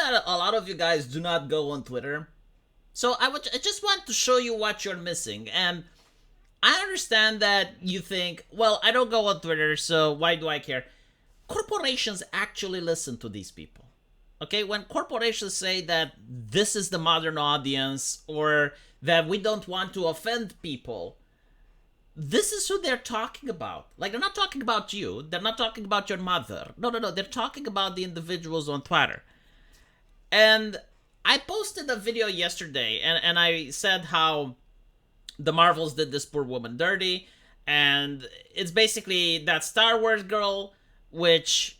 that a lot of you guys do not go on Twitter. So I just want to show you what you're missing. And I understand that you think, well, I don't go on Twitter, so why do I care? Corporations actually listen to these people. Okay, when corporations say that this is the modern audience, or that we don't want to offend people, this is who they're talking about. Like, they're not talking about you. They're not talking about your mother. No. They're talking about the individuals on Twitter. And I posted a video yesterday, and I said how the Marvels did this poor woman dirty. And it's basically that Star Wars girl, which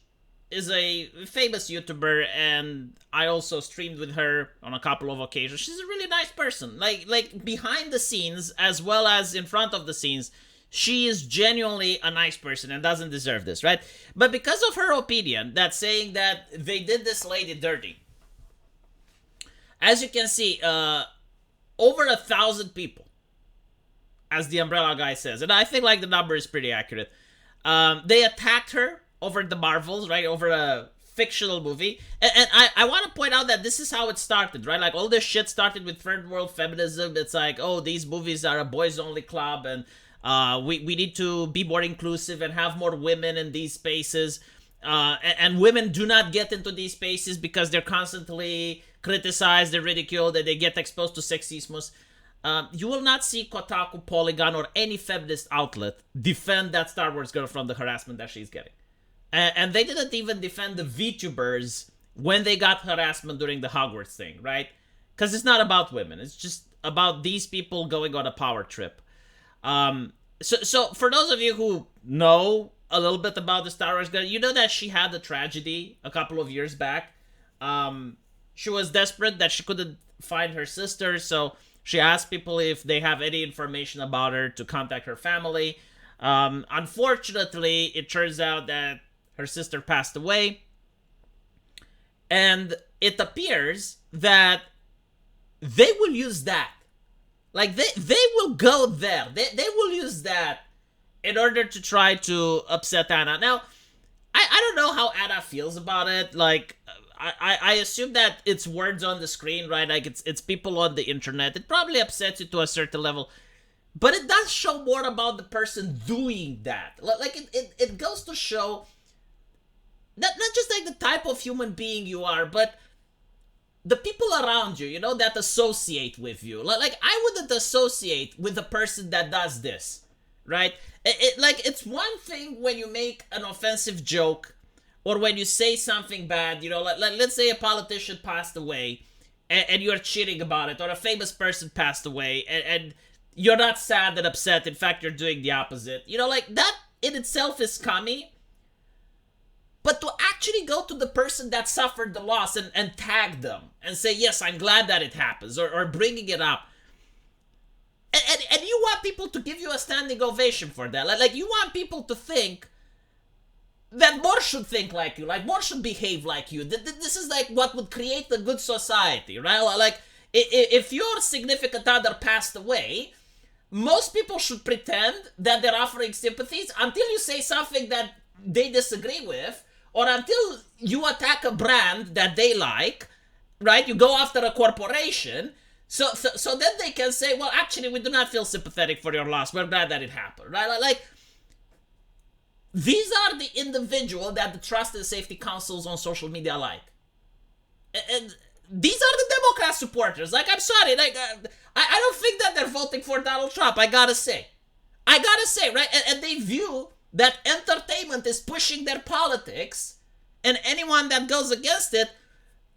is a famous YouTuber, and I also streamed with her on a couple of occasions. She's a really nice person. Like behind the scenes as well as in front of the scenes, she is genuinely a nice person and doesn't deserve this, right? But because of her opinion, that's saying that they did this lady dirty, as you can see, over 1,000 people, as the Umbrella guy says, and I think like the number is pretty accurate. They attacked her over the Marvels, right? Over a fictional movie. And I want to point out that this is how it started, right? Like, all this shit started with third world feminism. It's like, oh, these movies are a boys-only club, and we need to be more inclusive and have more women in these spaces. And women do not get into these spaces because they're constantly criticized, they're ridiculed, and they get exposed to sexism. You will not see Kotaku, Polygon, or any feminist outlet defend that Star Wars girl from the harassment that she's getting. And they didn't even defend the VTubers when they got harassment during the Hogwarts thing, right? Because it's not about women. It's just about these people going on a power trip. So for those of you who know a little bit about the Star Wars girl, you know that she had a tragedy a couple of years back. She was desperate that she couldn't find her sister, so she asked people if they have any information about her to contact her family. Unfortunately, it turns out that her sister passed away. And it appears that they will use that. Like, they will go there. They will use that in order to try to upset Anna. Now, I don't know how Anna feels about it. Like, I assume that it's words on the screen, right? Like, it's people on the internet. It probably upsets you to a certain level. But it does show more about the person doing that. Like, it goes to show not just like the type of human being you are, but the people around you, you know, that associate with you. Like, I wouldn't associate with a person that does this, right? It's one thing when you make an offensive joke, or when you say something bad, you know, like let's say a politician passed away, and you're cheating about it, or a famous person passed away, and you're not sad and upset. In fact, you're doing the opposite. You know, like, that in itself is scummy. But to actually go to the person that suffered the loss and tag them and say, yes, I'm glad that it happens, or bringing it up. And you want people to give you a standing ovation for that. Like, you want people to think that more should think like you, like, more should behave like you. This is like what would create a good society, right? Like, if your significant other passed away, most people should pretend that they're offering sympathies until you say something that they disagree with, or until you attack a brand that they like, right? You go after a corporation, so then they can say, well, actually, we do not feel sympathetic for your loss. We're glad that it happened, right? Like, these are the individual that the trust and safety councils on social media like. And these are the Democrat supporters. Like, I'm sorry, like, I don't think that they're voting for Donald Trump, I gotta say, right? And they view that entertainment is pushing their politics, and anyone that goes against it,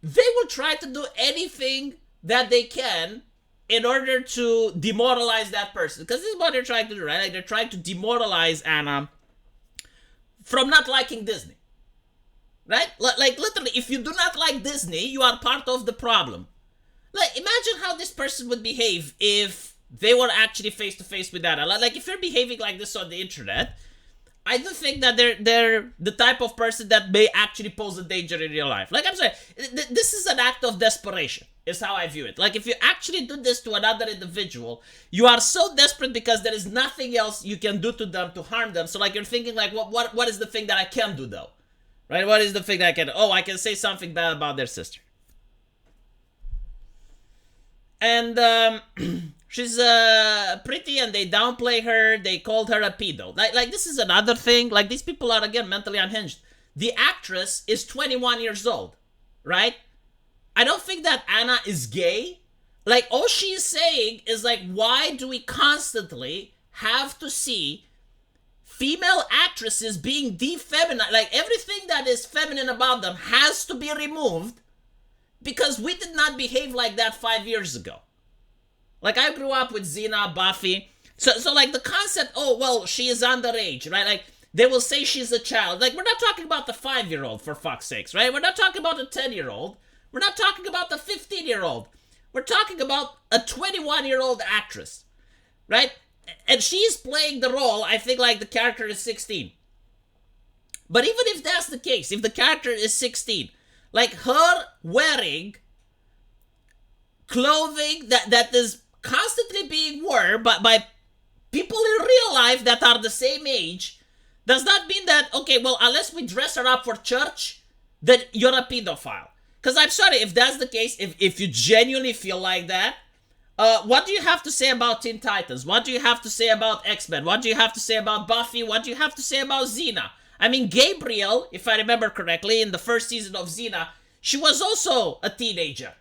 they will try to do anything that they can in order to demoralize that person. Because this is what they're trying to do, right? Like, they're trying to demoralize Anna from not liking Disney. Right? Like, literally, if you do not like Disney, you are part of the problem. Like, imagine how this person would behave if they were actually face-to-face with Anna. Like, if you're behaving like this on the internet, I do think that they're the type of person that may actually pose a danger in real life. Like, I'm saying, this is an act of desperation, is how I view it. Like, if you actually do this to another individual, you are so desperate because there is nothing else you can do to them to harm them. So, like, you're thinking, like, what is the thing that I can do, though? Right? What is the thing that I can do? Oh, I can say something bad about their sister. And she's pretty, and they downplay her. They called her a pedo. Like this is another thing. Like, these people are, again, mentally unhinged. The actress is 21 years old, right? I don't think that Anna is gay. Like, all she's saying is, like, why do we constantly have to see female actresses being defeminized? Like, everything that is feminine about them has to be removed because we did not behave like that 5 years ago. Like, I grew up with Xena, Buffy. So like, the concept, oh, well, she is underage, right? Like, they will say she's a child. Like, we're not talking about the 5-year-old, for fuck's sakes, right? We're not talking about the 10-year-old. We're not talking about the 15-year-old. We're talking about a 21-year-old actress, right? And she's playing the role, I think, like the character is 16. But even if that's the case, if the character is 16, like, her wearing clothing that is constantly being worn by people in real life that are the same age, does not mean that, okay, well, unless we dress her up for church, then you're a pedophile. Because I'm sorry, if that's the case, if you genuinely feel like that, what do you have to say about Teen Titans? What do you have to say about X-Men? What do you have to say about Buffy? What do you have to say about Xena? I mean, Gabriel, if I remember correctly, in the first season of Xena, she was also a teenager,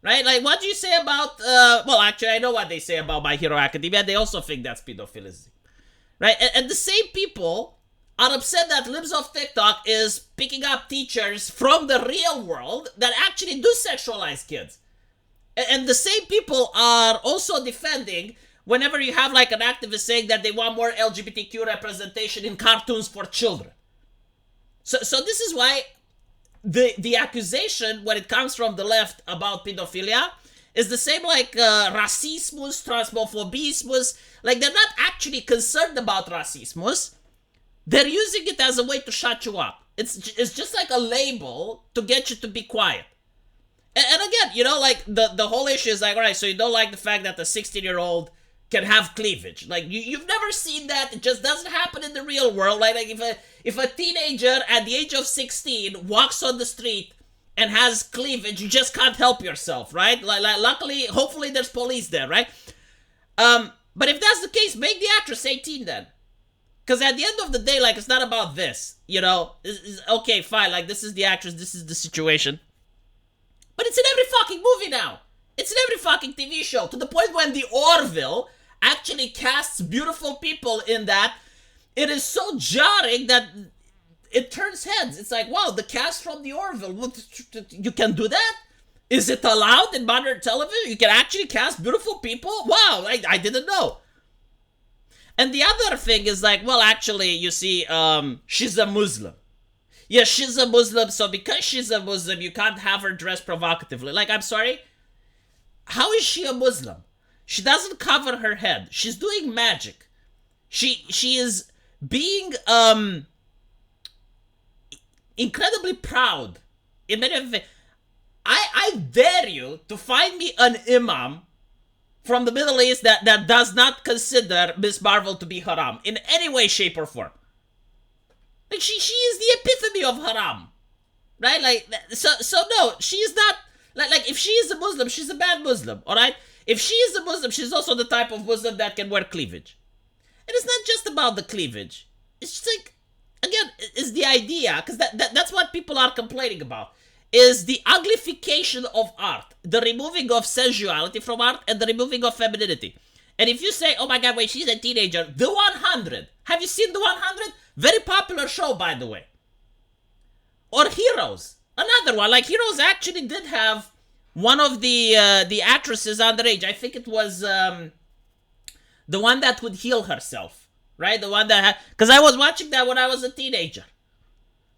right? Like, what do you say about, well, actually, I know what they say about My Hero Academia. They also think that's pedophilism, right? And the same people are upset that Libs of TikTok is picking up teachers from the real world that actually do sexualize kids. And the same people are also defending whenever you have, like, an activist saying that they want more LGBTQ representation in cartoons for children. So this is why the accusation, when it comes from the left about pedophilia, is the same like racismus, transphobismus. Like, they're not actually concerned about racismus. They're using it as a way to shut you up. It's just like a label to get you to be quiet. And again, you know, like, the whole issue is like, all right, so you don't like the fact that a 16-year-old can have cleavage. Like, you've never seen that. It just doesn't happen in the real world. Like if a teenager at the age of 16 walks on the street and has cleavage, you just can't help yourself, right? Like luckily, hopefully there's police there, right? But if that's the case, make the actress 18 then. Because at the end of the day, like, it's not about this, you know? Okay, fine, like, this is the actress, this is the situation. But it's in every fucking movie now. It's in every fucking TV show. To the point when the Orville actually casts beautiful people in that, it is so jarring that it turns heads. It's like, wow, the cast from the Orville, you can do that? Is it allowed in modern television? You can actually cast beautiful people? Wow, I didn't know. And the other thing is like, well, actually, you see, she's a Muslim. Yeah, she's a Muslim, so because she's a Muslim, you can't have her dress provocatively. Like, I'm sorry? How is she a Muslim? She doesn't cover her head. She's doing magic. She is being incredibly proud in many of the... I dare you to find me an imam from the Middle East that does not consider Miss Marvel to be haram in any way, shape, or form. Like, she is the epitome of haram, right? Like, so no, she is not, like, if she is a Muslim, she's a bad Muslim, alright? If she is a Muslim, she's also the type of Muslim that can wear cleavage. And it's not just about the cleavage. It's just like, again, it's the idea, because that's what people are complaining about, is the uglification of art, the removing of sensuality from art, and the removing of femininity. And if you say, oh my god, wait, she's a teenager, The 100. Have you seen The 100? Very popular show, by the way. Or Heroes. Another one. Like, Heroes actually did have one of the actresses underage. I think it was the one that would heal herself. Right? The one that had... Because I was watching that when I was a teenager.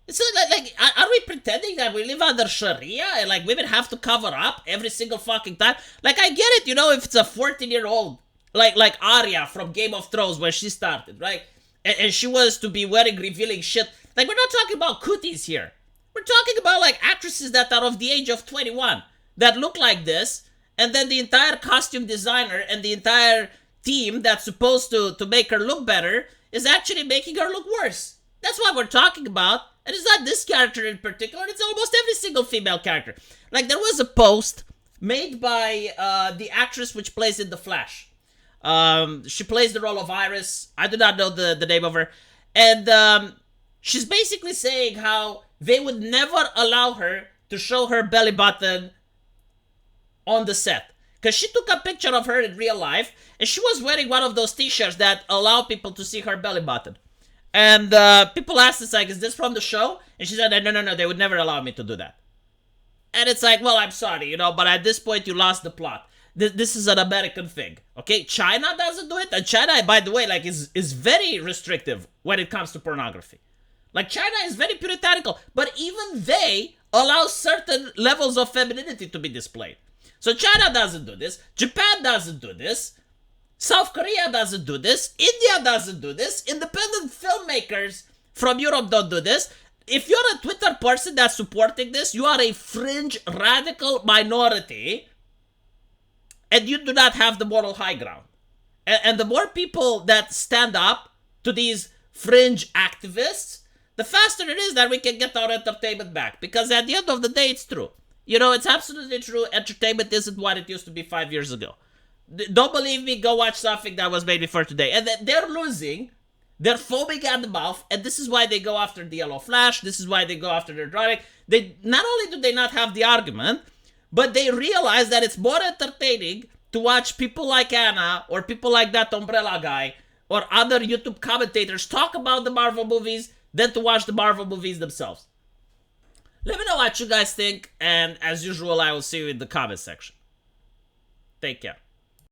It's like, are we pretending that we live under Sharia and, like, women have to cover up every single fucking time? Like, I get it, you know, if it's a 14-year-old, like Arya from Game of Thrones where she started, right? And she was to be wearing revealing shit. Like, we're not talking about cooties here. We're talking about, like, actresses that are of the age of 21 that look like this, and then the entire costume designer and the entire team that's supposed to make her look better is actually making her look worse. That's what we're talking about. And it's not this character in particular, it's almost every single female character. Like, there was a post made by the actress which plays in The Flash. She plays the role of Iris. I do not know the name of her. And she's basically saying how they would never allow her to show her belly button on the set. Because she took a picture of her in real life, and she was wearing one of those t-shirts that allow people to see her belly button. And people asked us, like, is this from the show? And she said, no, they would never allow me to do that. And it's like, well, I'm sorry, but at this point you lost the plot. This is an American thing, okay? China doesn't do it, and China, by the way, like, is very restrictive when it comes to pornography. Like, China is very puritanical, but even they allow certain levels of femininity to be displayed. So China doesn't do this, Japan doesn't do this, South Korea doesn't do this, India doesn't do this, independent filmmakers from Europe don't do this. If you're a Twitter person that's supporting this, you are a fringe radical minority, and you do not have the moral high ground. And the more people that stand up to these fringe activists, the faster it is that we can get our entertainment back. Because at the end of the day, it's true. It's absolutely true. Entertainment isn't what it used to be 5 years ago. Don't believe me? Go watch something that was made before today. And they're losing. They're foaming at the mouth. And this is why they go after the Yellow Flash. This is why they go after their drawing. They not only do they not have the argument, but they realize that it's more entertaining to watch people like Anna or people like that Umbrella guy or other YouTube commentators talk about the Marvel movies than to watch the Marvel movies themselves. Let me know what you guys think, and as usual, I will see you in the comment section. Take care.